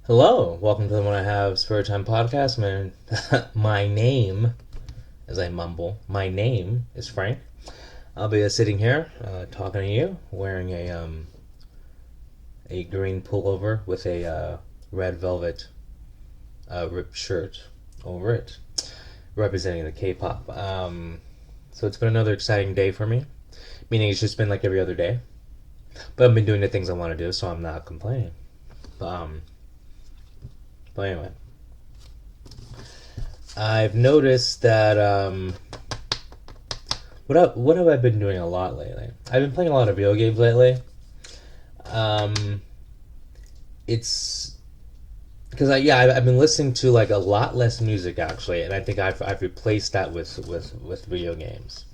Hello, welcome to the When I Have Spare Time podcast. Man, my name, as I mumble, my name is Frank. I'll be sitting here talking to you, wearing a green pullover with a red velvet ripped shirt over it, representing the K-pop. So it's been another exciting day for me, meaning it's just been like every other day. But I've been doing the things I want to do, so I'm not complaining. But, um, but anyway, I've noticed that what have I been doing a lot lately? I've been playing a lot of video games lately. Um, it's because I've been listening to like a lot less music actually, and I think I've replaced that with video games.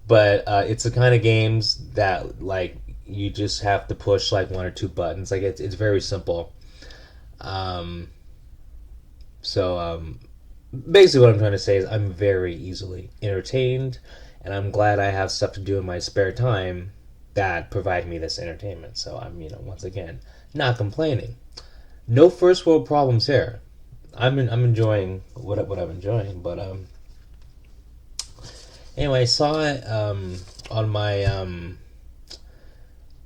But it's the kind of games that like you just have to push like one or two buttons. Like it's very simple. Um, so basically, what I'm trying to say is I'm very easily entertained, and I'm glad I have stuff to do in my spare time that provide me this entertainment. So I'm, once again, not complaining. No first world problems here. I'm enjoying what I'm enjoying, but anyway, I saw it on my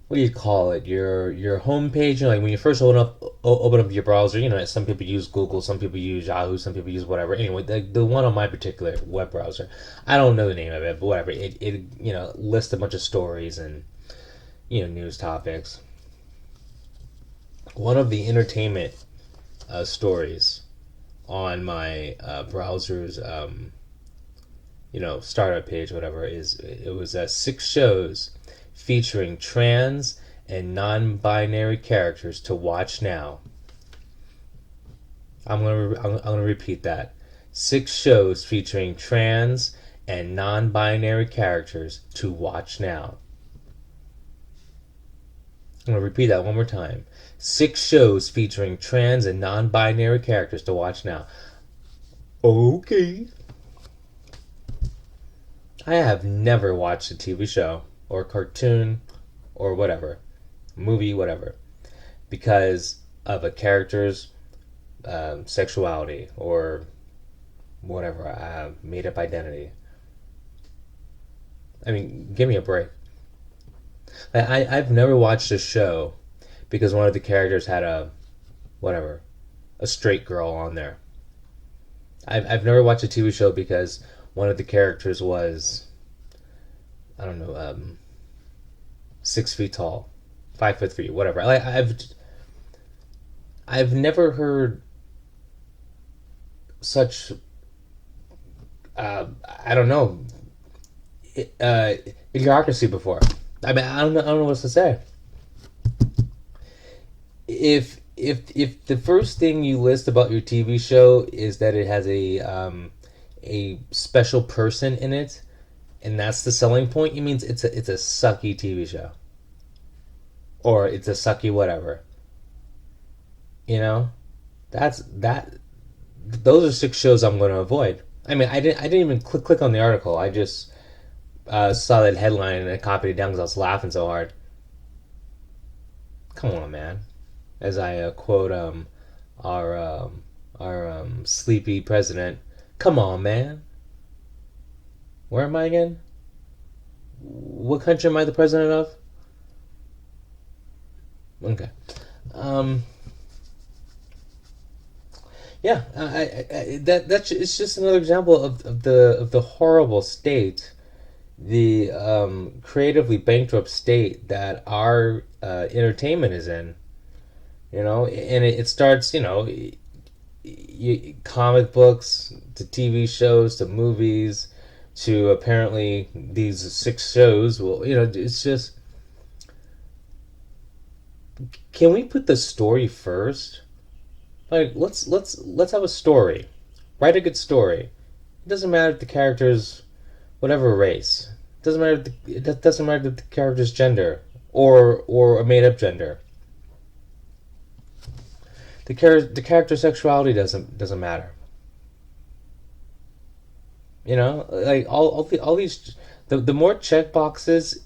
what do you call it? Your homepage. Like when you first open up your browser. Some people use Google, some people use Yahoo, some people use whatever. Anyway, the one on my particular web browser, I don't know the name of it, but whatever. It lists a bunch of stories and news topics. One of the entertainment stories on my browser's startup page, whatever, is it was 6 shows featuring trans and non-binary characters to watch now. I'm gonna repeat that. 6 shows featuring trans and non-binary characters to watch now. I'm gonna repeat that one more time. 6 shows featuring trans and non-binary characters to watch now. Okay. I have never watched a TV show or cartoon or whatever, movie, whatever, because of a character's sexuality or whatever, made up identity. I mean, give me a break. I've never watched a show because one of the characters had whatever, a straight girl on there. I've never watched a TV show because one of the characters was, I don't know, 6 feet tall, 5'3", whatever. I've never heard such I don't know, uh, idiocracy before. I mean, I don't know what to say. If the first thing you list about your TV show is that it has a special person in it, and that's the selling point, it means it's a sucky TV show, or it's a sucky whatever. You know, that's that. Those are 6 shows I'm going to avoid. I mean, I didn't even click on the article. I just saw that headline and I copied it down because I was laughing so hard. Come on, man. As I quote our sleepy president. Come on, man. Where am I again? What country am I the president of? Okay. Um, yeah, that's it's just another example of the horrible state, the creatively bankrupt state that our entertainment is in. And it starts, comic books to TV shows to movies to apparently these 6 shows. Well, it's just, can we put the story first? Like, let's have a story. Write a good story. It doesn't matter if the character's whatever race. It doesn't matter if the character's gender or a made up gender. The character sexuality doesn't matter. Like all these, the more check boxes,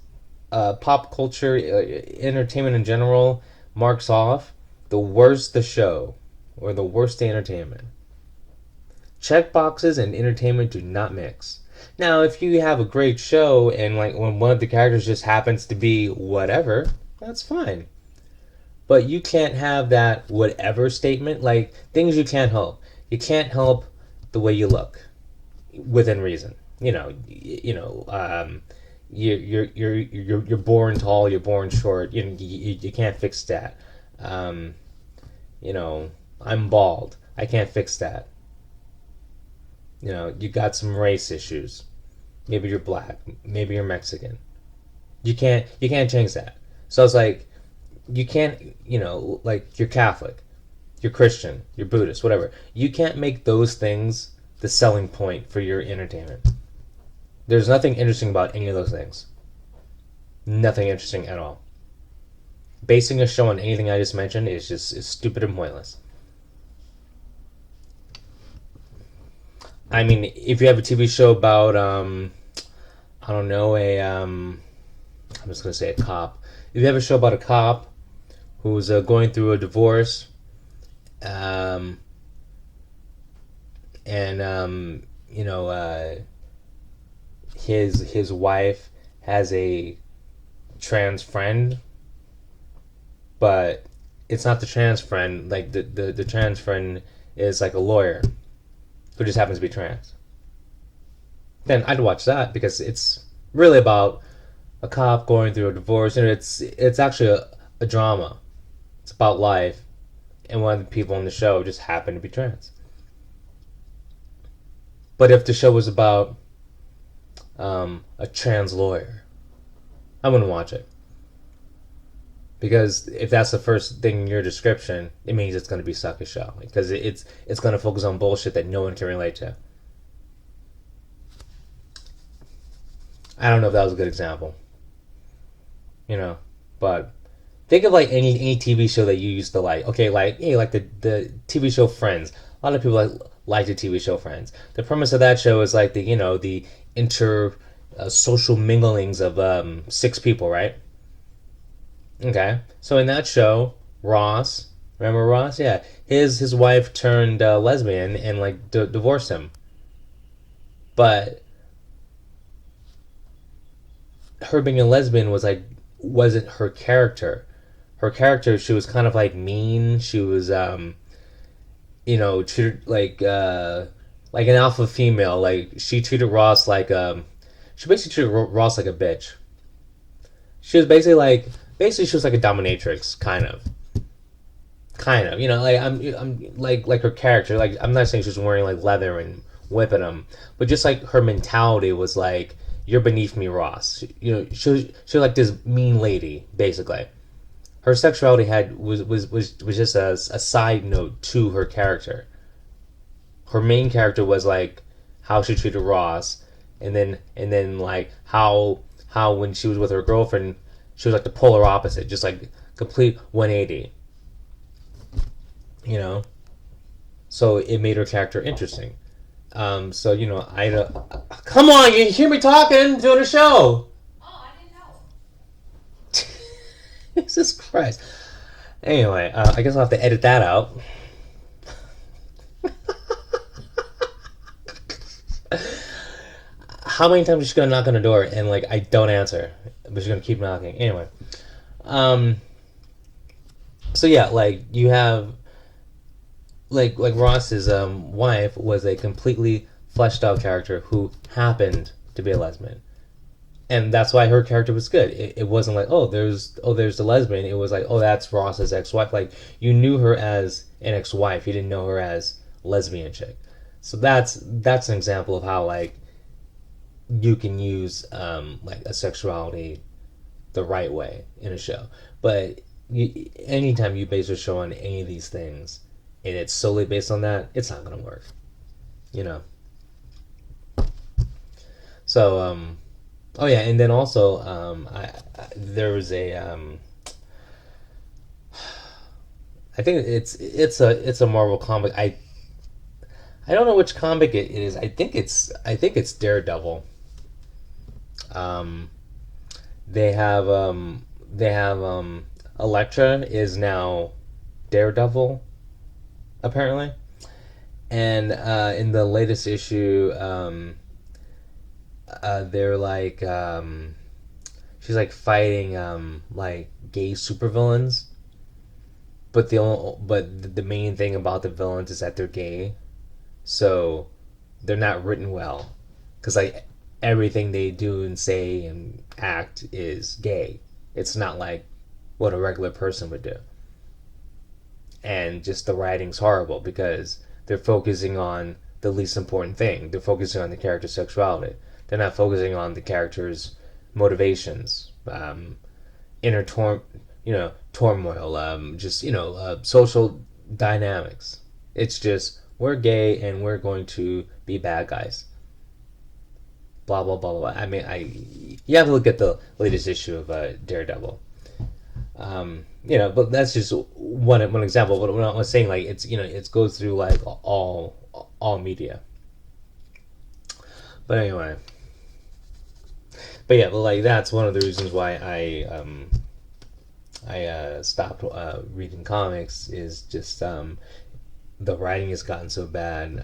pop culture, entertainment in general marks off, the worse the show. or the worst day entertainment. Check boxes and entertainment do not mix. Now, if you have a great show and like when one of the characters just happens to be whatever, that's fine. But you can't have that whatever statement, like things you can't help. You can't help the way you look within reason. You're born tall, you're born short. You can't fix that. Um, I'm bald. I can't fix that. You got some race issues. Maybe you're black. Maybe you're Mexican. You can't change that. So it's like you can't. Like you're Catholic, you're Christian, you're Buddhist, whatever. You can't make those things the selling point for your entertainment. There's nothing interesting about any of those things. Nothing interesting at all. Basing a show on anything I just mentioned is stupid and pointless. I mean, if you have a TV show about I don't know, I'm just gonna say a cop. If you have a show about a cop who's going through a divorce, um, and his wife has a trans friend, but it's not the trans friend. Like the trans friend is like a lawyer who just happens to be trans. Then I'd watch that because it's really about a cop going through a divorce, and it's actually a drama. It's about life, and one of the people on the show just happened to be trans. But if the show was about a trans lawyer, I wouldn't watch it because if that's the first thing in your description, it means it's going to be suck a show because it's going to focus on bullshit that no one can relate to. I don't know if that was a good example, you know, but think of like any TV show that you used to like. Okay, like hey, like the TV show Friends. A lot of people like the TV show Friends. The premise of that show is like the inter social minglings of six people, right? Okay, so in that show, Ross, remember Ross? Yeah, his wife turned lesbian and like divorced him, but her being a lesbian wasn't her character. Her character, she was kind of like mean. She was treated like an alpha female. Like she treated Ross like she basically treated Ross like a bitch. She was basically she was like a dominatrix kind of like I'm like her character. Like I'm not saying she was wearing like leather and whipping him, but just like her mentality was like you're beneath me, Ross. She was like this mean lady basically. Her sexuality was just a side note to her character. Her main character was like how she treated Ross, and then like how when she was with her girlfriend, she was like the polar opposite, just like complete 180. You know, so it made her character interesting. So I come on, you hear me talking, doing a show. Oh, I didn't know. Jesus Christ. Anyway, I guess I'll have to edit that out. How many times is she gonna knock on the door and like I don't answer, but she's gonna keep knocking anyway? Um. So yeah, like you have like Ross's wife was a completely fleshed out character who happened to be a lesbian, and that's why her character was good. It wasn't like there's the lesbian. It was like that's Ross's ex-wife. Like you knew her as an ex-wife. You didn't know her as lesbian chick. So that's an example of how like you can use like a sexuality the right way in a show. But anytime you base a show on any of these things and it's solely based on that, it's not gonna work. You know. So oh yeah, and then also there was a I think it's a Marvel comic. I don't know which comic it is. I think it's Daredevil. Um, they have Elektra is now Daredevil, apparently. And in the latest issue, they're like she's like fighting like gay supervillains, but the main thing about the villains is that they're gay, so they're not written well because like everything they do and say and act is gay. It's not like what a regular person would do, and just the writing's horrible because they're focusing on the least important thing. They're focusing on the character's sexuality. They're not focusing on the character's motivations, inner turmoil, just social dynamics. It's just we're gay and we're going to be bad guys. Blah blah blah blah. I mean, you have to look at the latest issue of Daredevil. But that's just one example. But when I was saying, like, it's it goes through like all media. But anyway, but yeah, but like that's one of the reasons why I stopped reading comics is just the writing has gotten so bad.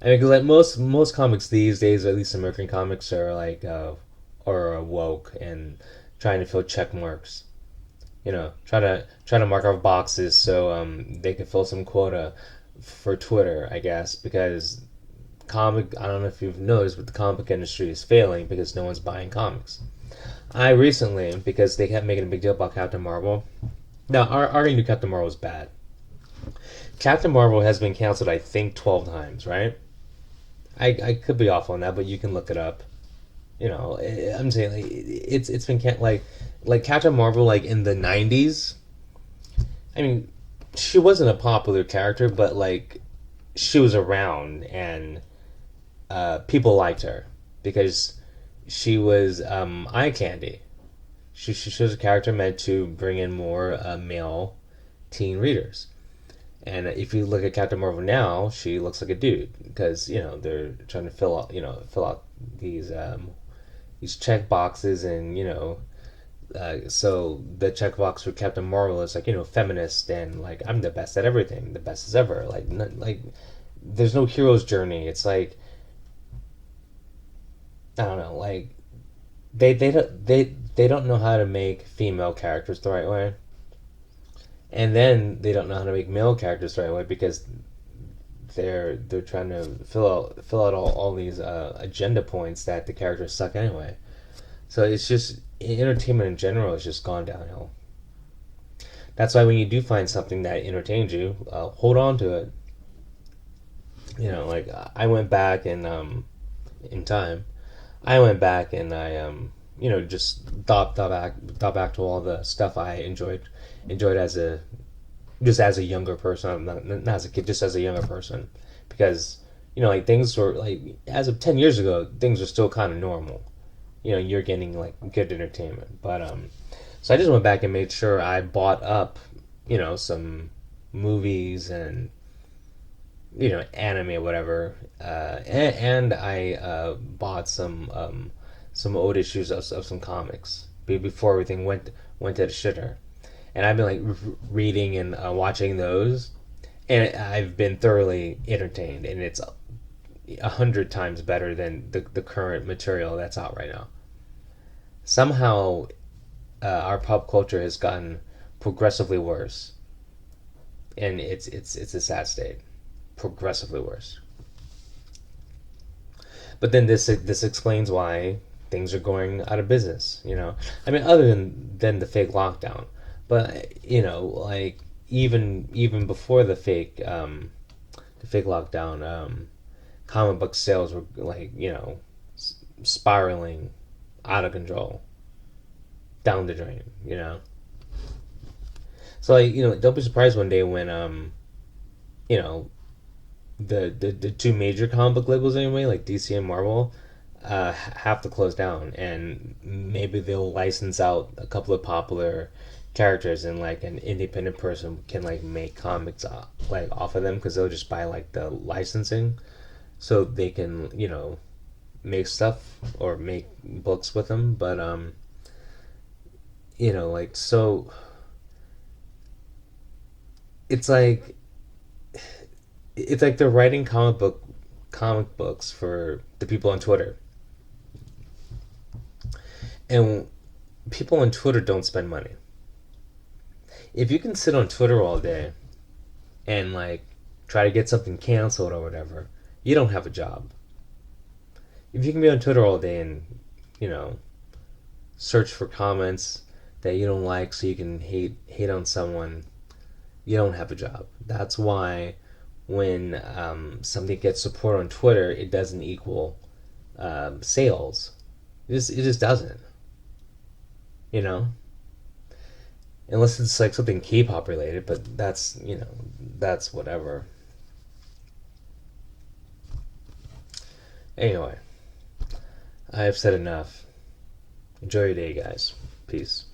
I mean, because like most comics these days, or at least American comics, are like or woke and trying to fill check marks. Try to mark off boxes so they can fill some quota for Twitter, I guess, because comic. I don't know if you've noticed, but the comic industry is failing because no one's buying comics. I recently, because they kept making a big deal about Captain Marvel. Now, I already knew Captain Marvel was bad. Captain Marvel has been canceled, I think, 12 times, right? I could be off on that, but you can look it up. I'm saying like, it's been like Captain Marvel like in the 90s. I mean, she wasn't a popular character, but like she was around and people liked her because she was eye candy. She was a character meant to bring in more male teen readers. And if you look at Captain Marvel now, she looks like a dude because they're trying to fill out these check boxes, and so the checkbox for Captain Marvel is like feminist and like I'm the best at everything, the best as ever. Like there's no hero's journey. It's like I don't know, like they don't know how to make female characters the right way, and then they don't know how to make male characters the right way because they're trying to fill out all these agenda points that the characters suck anyway. So it's just entertainment in general has just gone downhill. That's why when you do find something that entertains you, hold on to it. Like I went back and in time, I went back and I just thought back to all the stuff I enjoyed as a just as a younger person, not as a kid, just as a younger person, because like things were like as of 10 years ago, things are still kind of normal. You're getting like good entertainment, but so I just went back and made sure I bought up some movies and anime or whatever, and I bought some old issues of some comics before everything went to the shitter, and I've been like reading and watching those, and I've been thoroughly entertained, and it's 100 times better than the current material that's out right now. Somehow, our pop culture has gotten progressively worse, and it's a sad state. Progressively worse. But then this explains why things are going out of business. I mean, other than the fake lockdown, but like even before the fake lockdown, comic book sales were like spiraling out of control, down the drain. So like don't be surprised one day when you know the two major comic book labels anyway, like DC and Marvel, have to close down, and maybe they'll license out a couple of popular characters, and like an independent person can like make comics like off of them because they'll just buy like the licensing, so they can make stuff or make books with them. But like so, it's like it's like they're writing comic books for the people on Twitter, and people on Twitter don't spend money. If you can sit on Twitter all day and like try to get something canceled or whatever, you don't have a job. If you can be on Twitter all day and, you know, search for comments that you don't like so you can hate on someone, you don't have a job. That's why when something gets support on Twitter, it doesn't equal sales. It just doesn't. You know, unless it's like something K-pop related, but that's whatever. Anyway, I have said enough. Enjoy your day, guys. Peace.